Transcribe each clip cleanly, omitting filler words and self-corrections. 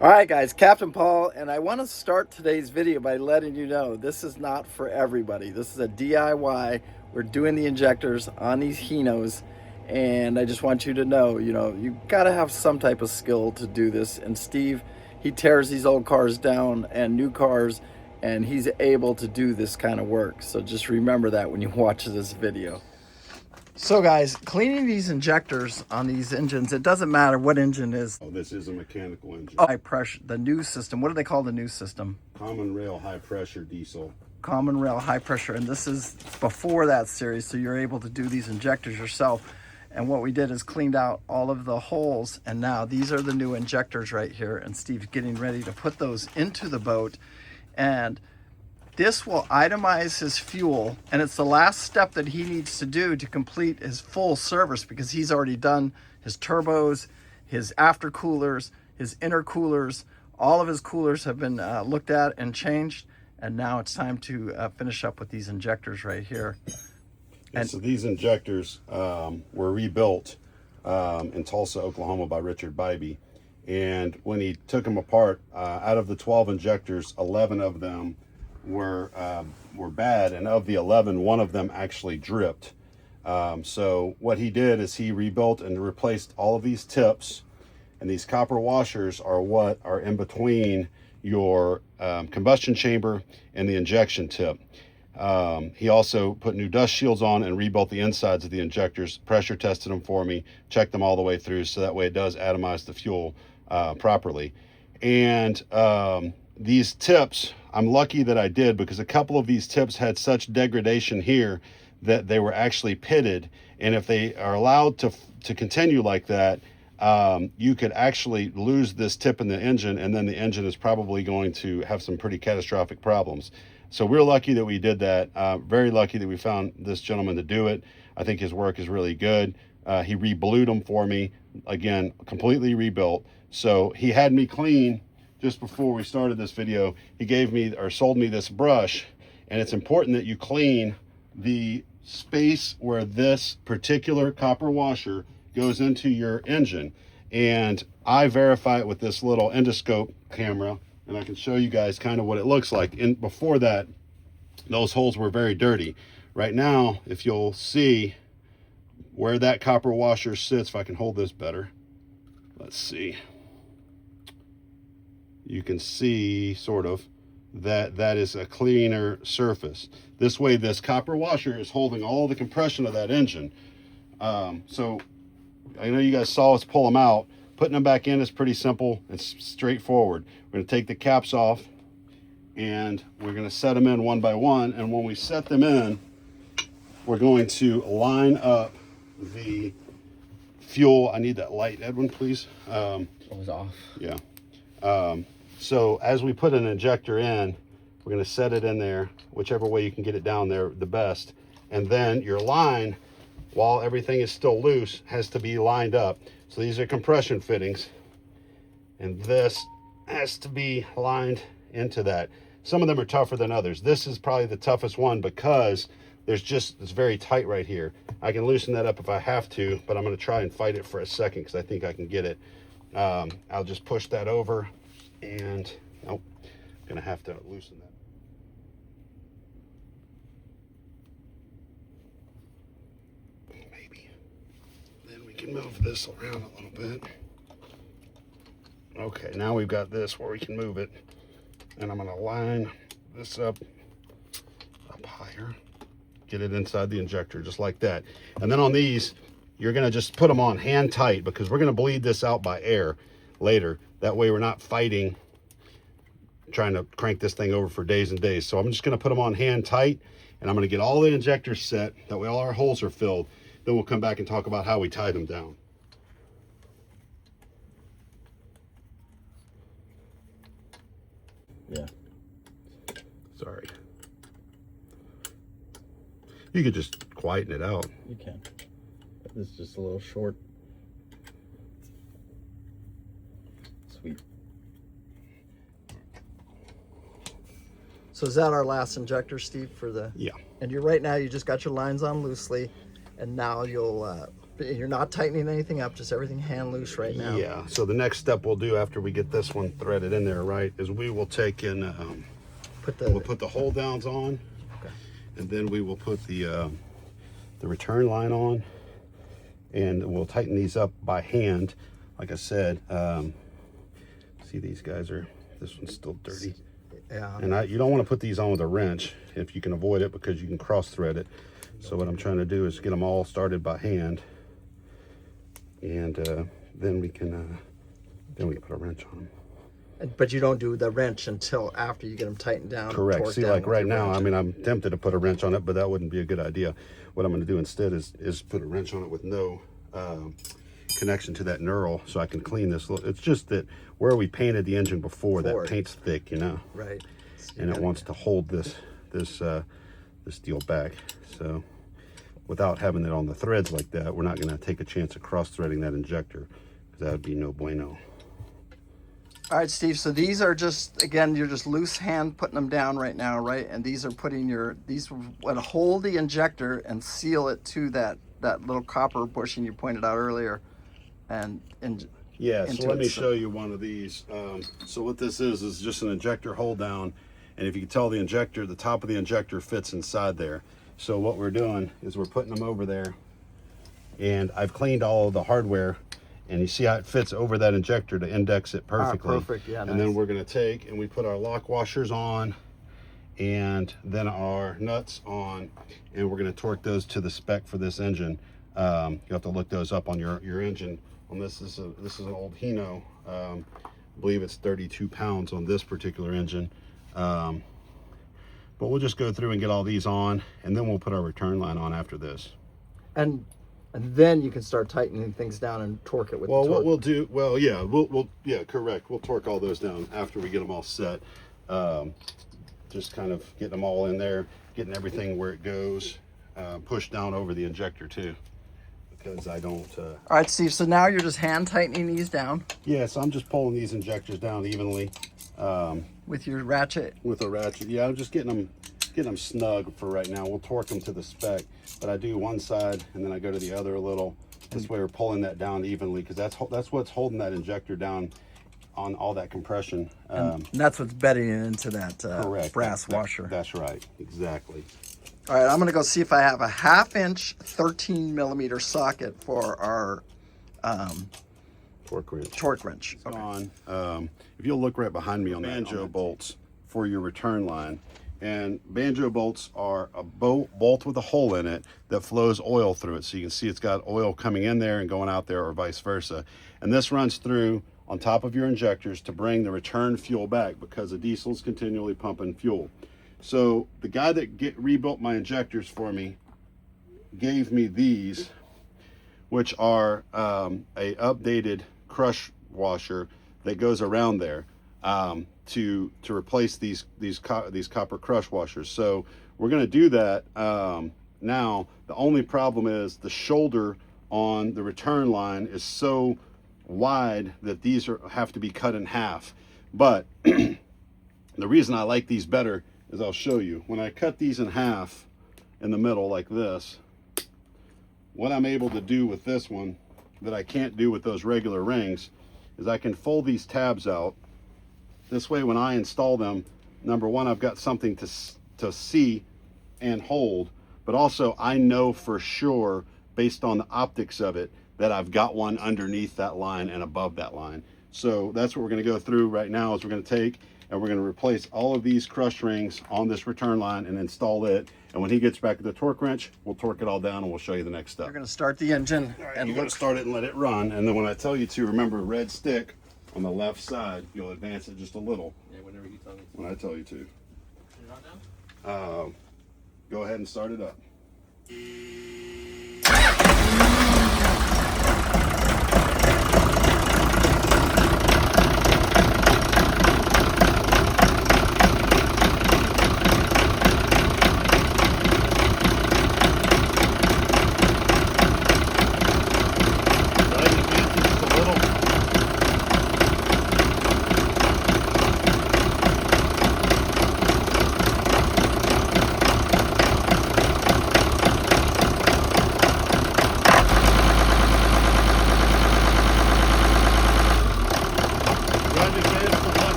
All right, guys, Captain Paul, and I want to start today's video by letting you know this is not for everybody. This is a DIY. We're doing the injectors on these Hinos, and I just want you to know, you got to have some type of skill to do this. And Steve, he tears these old cars down and new cars, and he's able to do this kind of work. So just remember that when you watch this video. So guys, cleaning these injectors on these engines, it doesn't matter what engine is. Oh, this is a mechanical engine. High pressure, the new system. What do they call the new system? Common rail high pressure diesel. Common rail high pressure, and this is before that series, so you're able to do these injectors yourself. And what we did is cleaned out all of the holes, and now these are the new injectors right here, and Steve's getting ready to put those into the boat. And this will itemize his fuel, and it's the last step that he needs to do to complete his full service, because he's already done his turbos, his aftercoolers, his intercoolers. All of his coolers have been looked at and changed, and now it's time to finish up with these injectors right here. And so these injectors were rebuilt in Tulsa, Oklahoma by Richard Bybee. And when he took them apart, out of the 12 injectors, 11 of them were bad, and of the 11, one of them actually dripped. So what he did is he rebuilt and replaced all of these tips, and these copper washers are what are in between your combustion chamber and the injection tip. He also put new dust shields on and rebuilt the insides of the injectors, pressure tested them for me, checked them all the way through, so that way it does atomize the fuel properly. And these tips, I'm lucky that I did, because a couple of these tips had such degradation here that they were actually pitted. And if they are allowed to continue like that, you could actually lose this tip in the engine, and then the engine is probably going to have some pretty catastrophic problems. So we're lucky that we did that. Very lucky that we found this gentleman to do it. I think his work is really good. He re-blued them for me, again, completely rebuilt. So he had me clean. Just before we started this video, he gave me, or sold me, this brush, and it's important that you clean the space where this particular copper washer goes into your engine. And I verify it with this little endoscope camera, and I can show you guys kind of what it looks like. And before that, those holes were very dirty. Right now, if you'll see where that copper washer sits, if I can hold this better, let's see. You can see sort of that is a cleaner surface. This way, this copper washer is holding all the compression of that engine. So I know you guys saw us pull them out. Putting them back in is pretty simple. It's straightforward. We're going to take the caps off, and we're going to set them in one by one. And when we set them in, we're going to line up the fuel. I need that light, Edwin, please. It was off. Yeah. So as we put an injector in, we're going to set it in there, whichever way you can get it down there, the best. And then your line, while everything is still loose, has to be lined up. So these are compression fittings, and this has to be lined into that. Some of them are tougher than others. This is probably the toughest one, because it's very tight right here. I can loosen that up if I have to, but I'm going to try and fight it for a second, because I think I can get it. I'll just push that over, and nope, I'm gonna have to loosen that. Maybe. Then we can move this around a little bit. Okay, now we've got this where we can move it, and I'm gonna line this up higher, get it inside the injector just like that. And then on these, you're gonna just put them on hand tight, because we're gonna bleed this out by air later. That way we're not fighting, trying to crank this thing over for days and days. So I'm just gonna put them on hand tight, and I'm gonna get all the injectors set. That way all our holes are filled. Then we'll come back and talk about how we tie them down. Yeah. Sorry. You could just quieten it out. You can. This is just a little short. Sweet. So is that our last injector, Steve, for the... Yeah. And you're right now, you just got your lines on loosely, and now you'll You're not tightening anything up, just everything hand loose right now. Yeah, so the next step we'll do after we get this one threaded in there, right, is we will take in, we'll put the hold downs on, Okay. and then we will put the return line on, and we'll tighten these up by hand. Like I said, see these guys are, this one's still dirty. Yeah. And you don't want to put these on with a wrench if you can avoid it, because you can cross thread it. So what I'm trying to do is get them all started by hand, and then we can put a wrench on them. But you don't do the wrench until after you get them tightened down. Correct. torqued See, down like with right your now, wrench. I mean, I'm tempted to put a wrench on it, but that wouldn't be a good idea. What I'm going to do instead is put a wrench on it with no connection to that knurl, so I can clean this. It's just that where we painted the engine before, that paint's thick, you know. Right. So And it wants to hold this steel back. So without having it on the threads like that, we're not going to take a chance of cross threading that injector, because that would be no bueno. All right, Steve. So these are just, again, you're just loose hand putting them down right now, right? And these are these would hold the injector and seal it to that little copper bushing you pointed out earlier. Yeah, so let me show you one of these. So what this is just an injector hold down, and if you can tell, the top of the injector fits inside there. So what we're doing is we're putting them over there, and I've cleaned all of the hardware, and you see how it fits over that injector to index it perfectly. Perfect, yeah. And then we're going to take and we put our lock washers on, and then our nuts on, and we're going to torque those to the spec for this engine. You have to look those up on your engine. On this is an old Hino. I believe it's 32 pounds on this particular engine. But we'll just go through and get all these on, and then we'll put our return line on after this. And then you can start tightening things down and torque it with the torque. What we'll do, yeah, correct. We'll torque all those down after we get them all set. Just kind of getting them all in there, getting everything where it goes, pushed down over the injector too, because I don't. All right, Steve. So now you're just hand tightening these down. Yeah, so I'm just pulling these injectors down evenly. With your ratchet. With a ratchet, yeah. I'm just getting them snug for right now. We'll torque them to the spec, but I do one side and then I go to the other a little. This way we're pulling that down evenly, because that's what's holding that injector down on all that compression. And that's what's bedding it into that brass washer. That's right, exactly. All right, I'm gonna go see if I have a 1/2-inch 13mm socket for our torque wrench. Okay. If you'll look right behind me on the banjo bolts for your return line, and banjo bolts are a bolt with a hole in it that flows oil through it, so you can see it's got oil coming in there and going out there, or vice versa. And this runs through on top of your injectors to bring the return fuel back, because the diesel's continually pumping fuel. So the guy that rebuilt my injectors for me gave me these, which are a updated crush washer that goes around there to replace these copper crush washers. So we're going to do that now. The only problem is the shoulder on the return line is so wide that these have to be cut in half. But the reason I like these better is, I'll show you. When I cut these in half in the middle like this, what I'm able to do with this one that I can't do with those regular rings is I can fold these tabs out. This way, when I install them, number one, I've got something to see and hold, but also I know for sure, based on the optics of it, that I've got one underneath that line and above that line. So that's what we're going to go through right now. Is we're going to take and we're going to replace all of these crush rings on this return line and install it. And when he gets back to the torque wrench, we'll torque it all down and we'll show you the next step. You're going to start the engine and you're going to start it and let it run. And then when I tell you to, remember, red stick on the left side, you'll advance it just a little. Yeah, whenever you tell me to. When I tell you to. Turn it on now? Go ahead and start it up.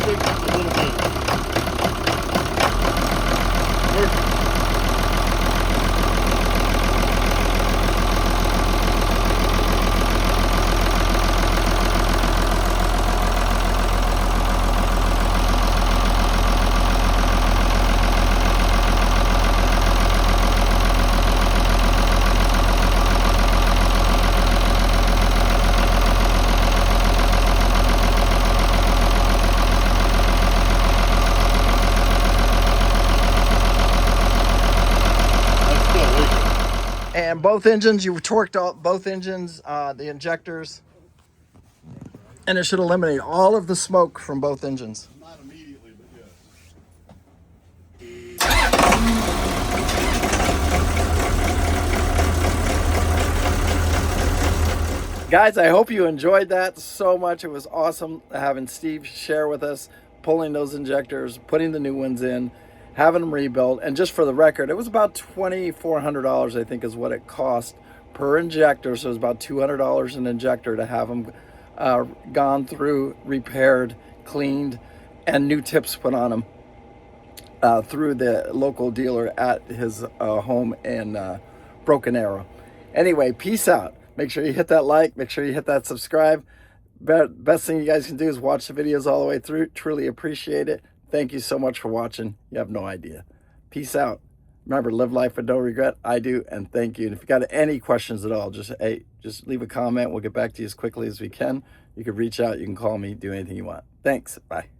stick a little bit. Perfect. And both engines, you torqued out both engines, the injectors, and it should eliminate all of the smoke from both engines. Not immediately, but yes. Guys, I hope you enjoyed that so much. It was awesome having Steve share with us, pulling those injectors, putting the new ones in, having them rebuilt. And just for the record, it was about $2,400, I think, is what it cost per injector. So it was about $200 an injector to have them gone through, repaired, cleaned, and new tips put on them through the local dealer at his home in Broken Arrow. Anyway, peace out. Make sure you hit that like. Make sure you hit that subscribe. Best thing you guys can do is watch the videos all the way through. Truly appreciate it. Thank you so much for watching. You have no idea. Peace out. Remember, live life with no regret. I do, and thank you. And if you got any questions at all, just leave a comment. We'll get back to you as quickly as we can. You can reach out. You can call me. Do anything you want. Thanks. Bye.